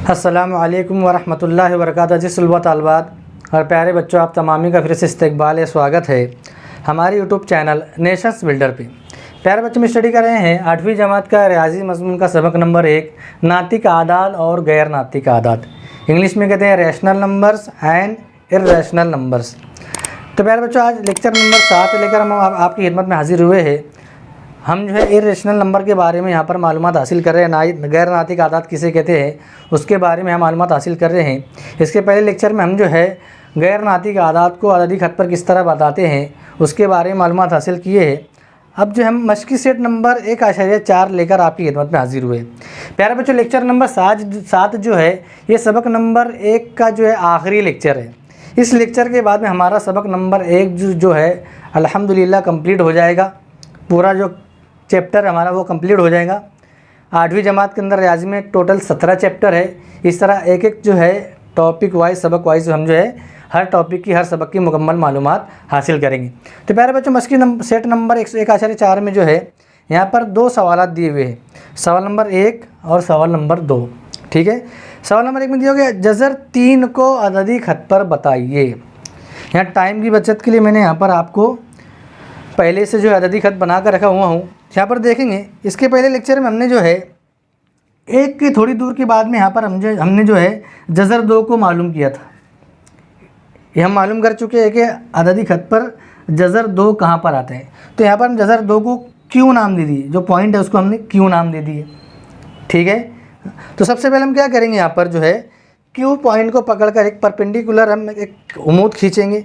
अस्सलामु अलैकुम वरहमतुल्लाहि वबरकातुहू। जी सुलबा तालबात और प्यारे बच्चों, आप तमामी का फिर से इस्तकबाल है, स्वागत है हमारे यूट्यूब चैनल नेशंस बिल्डर पे। प्यारे बच्चों, में स्टडी कर रहे हैं 8वीं जमात का रियाजी मज़मून का सबक नंबर 1, नातिक आदाद और गैर नातिक आदाद। इंग्लिश में कहते हैं rational numbers and irrational numbers. तो प्यारे बच्चों, आज लेक्चर नंबर 7 लेकर हम आपकी खिदमत में हाजिर हुए हैं। हम जो है इर्रेशनल नंबर के बारे में यहाँ पर मालूमात हासिल कर रहे हैं। गैर नातिक आदाद किसे कहते हैं उसके बारे में हम मालूमात हासिल कर रहे हैं। इसके पहले लेक्चर में हम जो है गैर नातिक आदाद को अददी खत पर किस तरह बताते हैं उसके बारे में मालूमात हासिल किए हैं। अब जो हम मशक़ी सेट नंबर 1.4 लेकर आपकी खिदमत में हाजिर हुए। प्यारे बच्चों, लेक्चर नंबर 7 जो है ये सबक नंबर 1 का जो है आखिरी लेक्चर है। इस लेक्चर के बाद में हमारा सबक नंबर 1 जो है अल्हम्दुलिल्लाह कंप्लीट हो जाएगा। पूरा जो चैप्टर हमारा वो कंप्लीट हो जाएगा। 8वीं जमात के अंदर रियाजी में टोटल 17 चैप्टर है। इस तरह एक एक जो है टॉपिक वाइज, सबक वाइज हम जो है हर टॉपिक की, हर सबक की मुकम्मल मालूमात हासिल करेंगे। तो प्यारे बच्चों, मशक़ी सेट नंबर 1.4 में जो है यहाँ पर 2 सवाल दिए हुए हैं, सवाल नंबर 1 और सवाल नंबर 2। ठीक है, सवाल नंबर 1 में दिया गया जज़र 3 को अददी खत पर बताइए। यहाँ टाइम की बचत के लिए मैंने यहाँ पर आपको पहले से जो है अददी खत बना कर रखा हुआ हूँ। यहाँ पर देखेंगे, इसके पहले लेक्चर में हमने जो है एक की थोड़ी दूर के बाद में यहाँ पर हमने जो है जज़र 2 को मालूम किया था। ये हम मालूम कर चुके हैं कि अददी खत पर जज़र 2 कहाँ पर आते हैं। तो यहाँ पर हम जज़र 2 को क्यू नाम दे दिए, जो पॉइंट है उसको हमने क्यू नाम दे दिए। ठीक है, तो सबसे पहले हम क्या करेंगे, यहाँ पर जो है क्यू पॉइंट को पकड़कर एक परपेंडिकुलर हम एक उमूद खींचेंगे।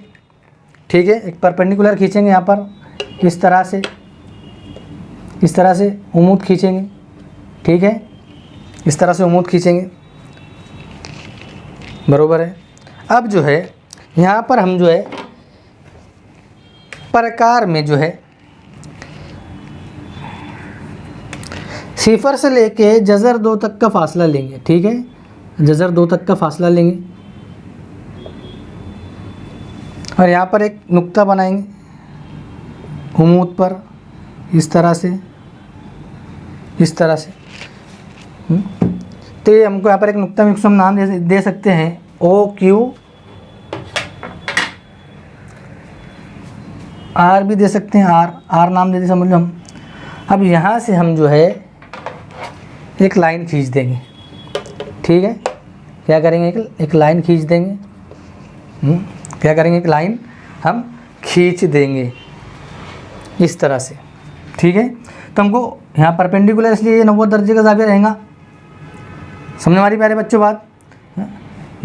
ठीक है, एक परपेंडिकुलर खींचेंगे यहाँ पर इस तरह से उमूद खींचेंगे। ठीक है, इस तरह से उमूद खींचेंगे, बरोबर है। अब जो है यहाँ पर हम जो है प्रकार में जो है 0 से लेके जज़र 2 तक का फासला लेंगे। ठीक है, जज़र 2 तक का फासला लेंगे और यहाँ पर एक नुक्ता बनाएंगे उमूद पर, इस तरह से। तो ये हमको यहाँ पर एक नुक्ता में हम नाम दे सकते हैं OQ, R भी दे सकते हैं, R नाम दे दी, समझ लो हम। अब यहाँ से हम जो है एक लाइन खींच देंगे। ठीक है, क्या करेंगे, एक लाइन खींच देंगे। क्या करेंगे, एक लाइन हम खींच देंगे इस तरह से। ठीक है, तो हमको यहाँ परपेंडिकुलर, इसलिए ये 90 दर्जे का ज़ाविया रहेगा। समझ हमारी प्यारे बच्चों बात।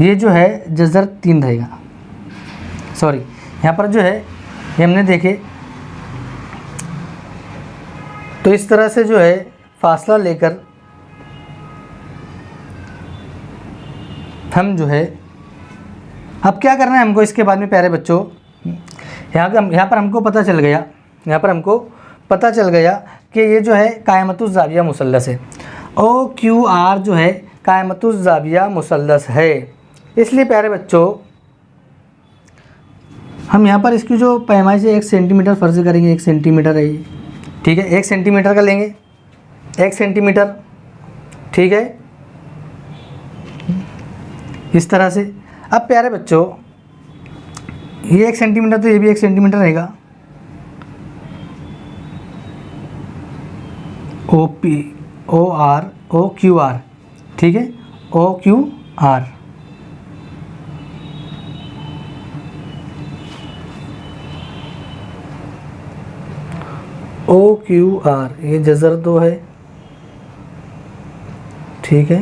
ये जो है जज़र 3 रहेगा, सॉरी यहाँ पर जो है ये हमने देखे। तो इस तरह से जो है फासला लेकर हम जो है अब क्या करना है हमको इसके बाद में प्यारे बच्चों, यहाँ पर हमको पता चल गया कि ये जो है कायमतुज़ ज़ाविया मुसल्लस है। OQR जो है कायमतुज़ ज़ाविया मुसल्लस है। इसलिए प्यारे बच्चों हम यहाँ पर इसकी जो पैमाइश है 1 सेंटीमीटर फ़र्ज़ करेंगे। 1 सेंटीमीटर है ये। ठीक है, 1 सेंटीमीटर का लेंगे, 1 सेंटीमीटर। ठीक है, इस तरह से। अब प्यारे बच्चों ये 1 सेंटीमीटर, तो ये भी 1 सेंटीमीटर रहेगा। OQR। ठीक है, OQR। ये जज़र 2 है। ठीक है,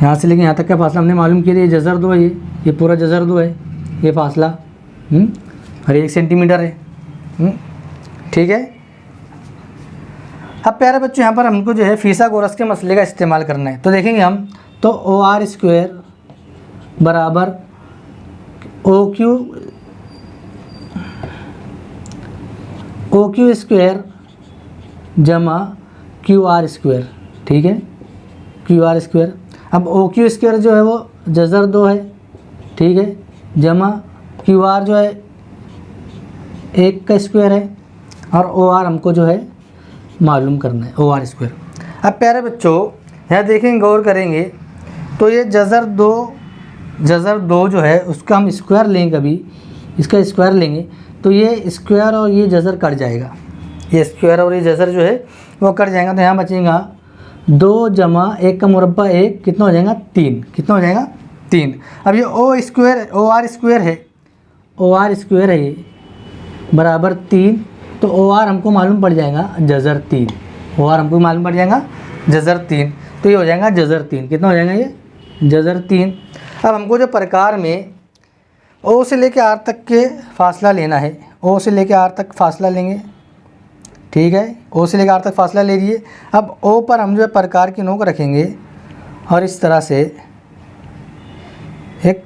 यहाँ से लेकिन यहाँ तक का फासला हमने मालूम किया, ये जज़र 2 है। ये पूरा जज़र 2 है, ये फासला और 1 सेंटीमीटर है। ठीक है, अब प्यारे बच्चों यहाँ पर हमको जो है फीसागोरस के मसले का इस्तेमाल करना है। तो देखेंगे हम, तो OR² बराबर OQ² जमा QR²। ठीक है, QR²। अब OQ² जो है वो जज़र 2 है। ठीक है, जमा QR जो है 1 का स्क्वायर है और OR हमको जो है मालूम करना है, OR²। अब प्यारे बच्चों यहाँ देखेंगे, गौर करेंगे, तो ये जज़र दो जो है उसका हम स्क्वायर लेंगे, कभी इसका स्क्वायर लेंगे तो ये स्क्वायर और ये जज़र कट जाएगा, ये स्क्वायर और ये जज़र जो है वो कट जाएगा। तो यहाँ बचेगा 2 जमा 1 का मुरब्बा 1, कितना हो जाएगा 3, कितना हो जाएगा 3। अब ये ओ आर स्क्वायर है ये बराबर 3, तो ओ आर हमको मालूम पड़ जाएगा जज़र 3, ओ आर हमको मालूम पड़ जाएगा जज़र 3, तो ये हो जाएगा जज़र 3, कितना हो जाएगा ये जज़र 3। अब हमको जो प्रकार में ओ से लेके आर तक के फासला लेना है, ओ से लेके आर तक फासला लेंगे, ठीक है, ओ से लेकर आर तक फासला ले लिए। अब ओ पर हम जो है प्रकार की नोक रखेंगे और इस तरह से एक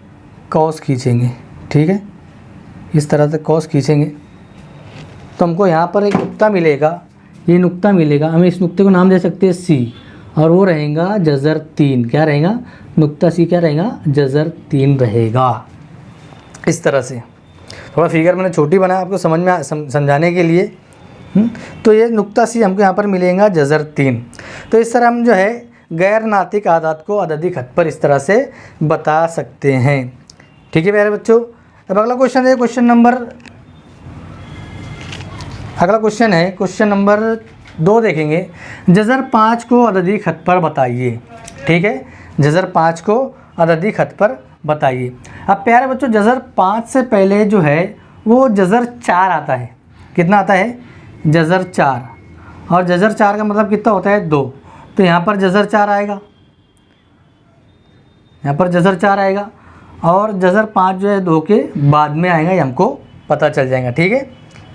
कॉस खींचेंगे, ठीक है, इस तरह से कॉस खींचेंगे तो हमको यहाँ पर एक नुक्ता मिलेगा, ये नुक्ता मिलेगा, हम इस नुक्ते को नाम दे सकते हैं सी, और वो रहेगा जज़र 3, क्या रहेगा नुक्ता सी, क्या रहेगा जज़र 3 रहेगा। इस तरह से थोड़ा फिगर मैंने छोटी बनाया आपको समझ में समझाने के लिए। तो ये नुक्ता सी हमको यहाँ पर मिलेगा जज़र 3। तो इस तरह हम जो है गैर नातिक आदात को अददी खत पर इस तरह से बता सकते हैं, ठीक है प्यारे बच्चों। अब अगला क्वेश्चन है क्वेश्चन नंबर 2 देखेंगे। जज़र 5 को अददी खत पर बताइए, ठीक है, जज़र 5 को अददी खत पर बताइए। अब प्यारे बच्चों जज़र 5 से पहले जो है वो जज़र 4 आता है, कितना आता है जज़र 4, और जज़र 4 का मतलब कितना होता है 2, तो यहाँ पर जज़र 4 आएगा, यहाँ पर जज़र 4 आएगा, और जज़र 5 जो है 2 के बाद में आएगा, ये हमको पता चल जाएगा, ठीक है,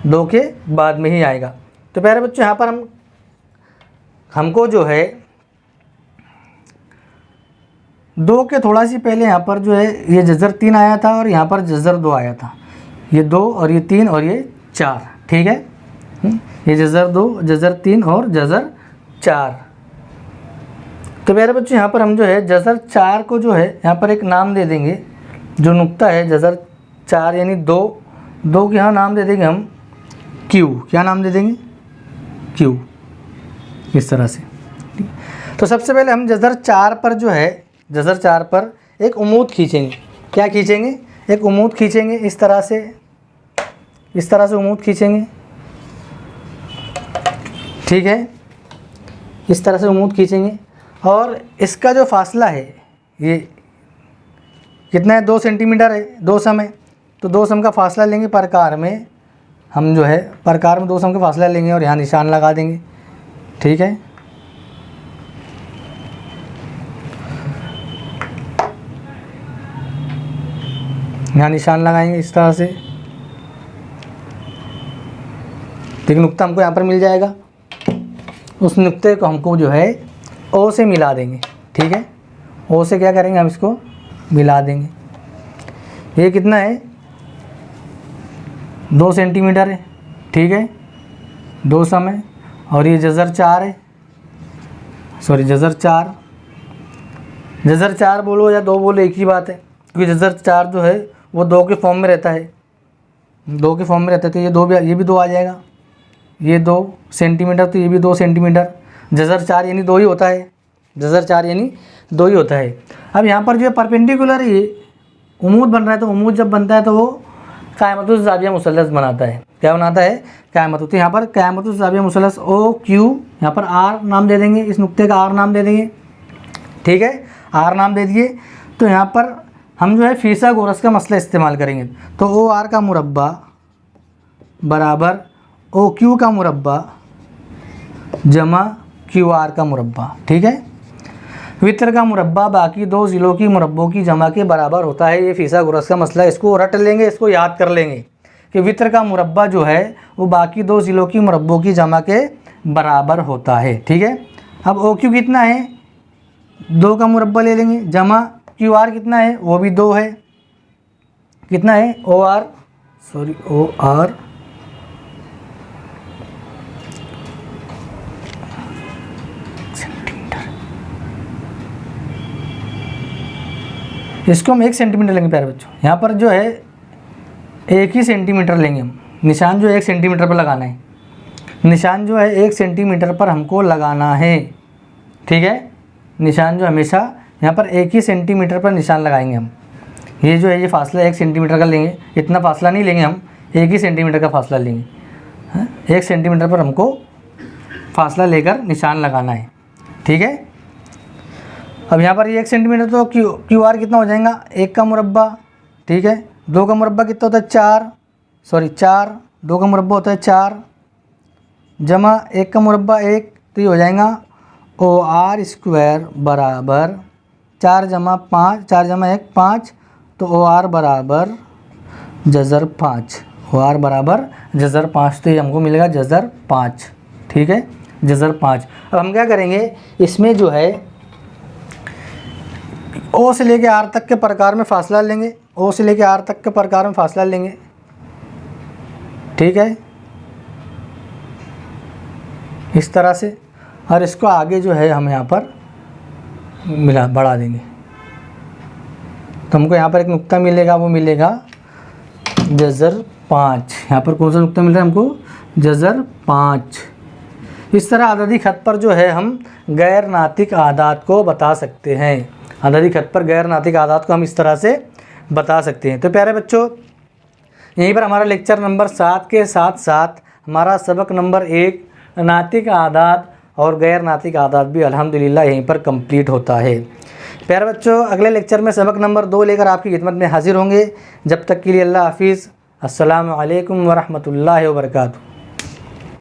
2 के बाद में ही आएगा। तो प्यारे बच्चों यहाँ पर हमको जो है 2 के थोड़ा सी पहले यहाँ पर जो है ये जज़र 3 आया था और यहाँ पर जज़र 2 आया था, ये 2 और ये 3 और ये 4, ठीक है, ये जज़र 2, जज़र 3 और जज़र 4। तो प्यारे बच्चों यहाँ पर हम जो है जज़र 4 को जो है यहाँ पर एक नाम दे देंगे, जो नुक्ता है जज़र 4 यानी 2 के यहाँ नाम दे देंगे हम क्यू, क्या नाम दे देंगे क्यू, इस तरह से। तो सबसे पहले हम जज़र 4 पर जो है जज़र 4 पर एक उमूद खींचेंगे, क्या खींचेंगे एक उमूद खींचेंगे, इस तरह से उमूद खींचेंगे, ठीक है, इस तरह से उमूद खींचेंगे, और इसका जो फासला है ये कितना है 2 सेंटीमीटर है, 2 सम है, तो 2 सम का फासला लेंगे प्रकार में, हम जो है प्रकार में 2 सम का फासला लेंगे और यहाँ निशान लगा देंगे, ठीक है, यहाँ निशान लगाएंगे इस तरह से, ठीक, नुक्ता हमको यहाँ पर मिल जाएगा, उस नुक्ते को हमको जो है ओ से मिला देंगे, ठीक है, ओ से क्या करेंगे हम इसको मिला देंगे। ये कितना है 2 सेंटीमीटर है, ठीक है, 2 सम है, और ये जज़र 4 है, सॉरी जज़र 4 बोलो या 2 बोलो एक ही बात है, क्योंकि जज़र 4 जो है वो 2 के फॉर्म में रहता है, 2 के फॉर्म में रहता है, तो ये भी 2 आ जाएगा, ये 2 सेंटीमीटर, तो ये भी 2 सेंटीमीटर, जज़र 4 यानी 2 ही होता है, जज़र 4 यानी 2 ही होता है। अब यहाँ पर जो है परपेंडिकुलर ये उमूद बन रहा है, तो उमूद जब बनता है तो वो क़ायमतुज़ ज़ाविया मुसल्लस बनाता है, क्या बनाता है क़ायमतुज़। तो यहाँ पर क़ायमतुज़ ज़ाविया मुसल्लस ओ क्यू, यहाँ पर आर नाम दे देंगे, इस नुक्ते का आर नाम दे देंगे, ठीक है, आर नाम दे दिए। तो यहाँ पर हम जो है फीसागोरस का मसला इस्तेमाल करेंगे, तो ओ आर का मुरब्बा बराबर ओ क्यू का मुरब्बा जमा क्यू आर का मुरब्बा, ठीक है। वित्र का मुरब्बा बाकी 2 ज़िलों की मुरब्बों की जमा के बराबर होता है। ये फीसागोरस का मसला, इसको रट लेंगे, इसको याद कर लेंगे कि वित्र का मुरब्बा जो है वो बाकी 2 ज़िलों की मुरब्बों की जमा के बराबर होता है, ठीक है। अब ओ क्यू कितना है 2 का मुरब्बा ले लेंगे, जमा क्यू आर कितना है वो भी 2 है, कितना है ओ आर इसको हम 1 सेंटीमीटर लेंगे प्यारे बच्चों। यहाँ पर जो है 1 ही सेंटीमीटर लेंगे हम, निशान जो है 1 सेंटीमीटर पर लगाना है, निशान जो है 1 सेंटीमीटर पर हमको लगाना है, ठीक है, निशान जो हमेशा यहाँ पर 1 ही सेंटीमीटर पर निशान लगाएंगे हम। ये जो है ये फासला 1 सेंटीमीटर का लेंगे, इतना फासला नहीं लेंगे हम, 1 ही सेंटीमीटर का फासला लेंगे। 1 सेंटीमीटर पर हमको फासला लेकर निशान लगाना है, ठीक है। अब यहाँ पर ये 1 सेंटीमीटर तो क्यू आर कितना हो जाएगा, 1 का मुरब्बा, ठीक है। 2 का मुरब्बा कितना होता है 4, 2 का मुरब्बा होता है 4 जमा 1 का मुरब्बा 1, तो ये हो जाएगा OR स्क्वायर बराबर 4 जमा 5, 4 जमा 1 5, तो OR बराबर जज़र 5, OR बराबर जज़र 5, तो ये हमको मिलेगा जज़र 5, ठीक है, जज़र 5। अब हम क्या करेंगे, इसमें जो है O से लेके R तक के प्रकार में फासला लेंगे, O से लेके R तक के प्रकार में फासला लेंगे, ठीक है, इस तरह से। और इसको आगे जो है हम यहाँ पर बढ़ा देंगे, तो हमको यहाँ पर एक नुक्ता मिलेगा, वो मिलेगा जज़र 5। यहाँ पर कौन सा नुक्ता मिल रहा है हमको, जज़र 5। इस तरह अददी खत पर जो है हम गैर नातिक आदात को बता सकते हैं। अददी खत पर गैर नातिक आदात को हम इस तरह से बता सकते हैं। तो प्यारे बच्चों, यहीं पर हमारा लेक्चर नंबर 7 के साथ साथ हमारा सबक नंबर 1 नातिक आदात और गैर नातिक आदात भी अल्हम्दुलिल्लाह यहीं पर कंप्लीट होता है। प्यारे बच्चों, अगले लेक्चर में सबक नंबर 2 लेकर आपकी खिदमत में हाजिर होंगे। जब तक के लिए अल्लाह हाफिज़। अस्सलामु अलैकुम व रहमतुल्लाहि व बरकातुहू।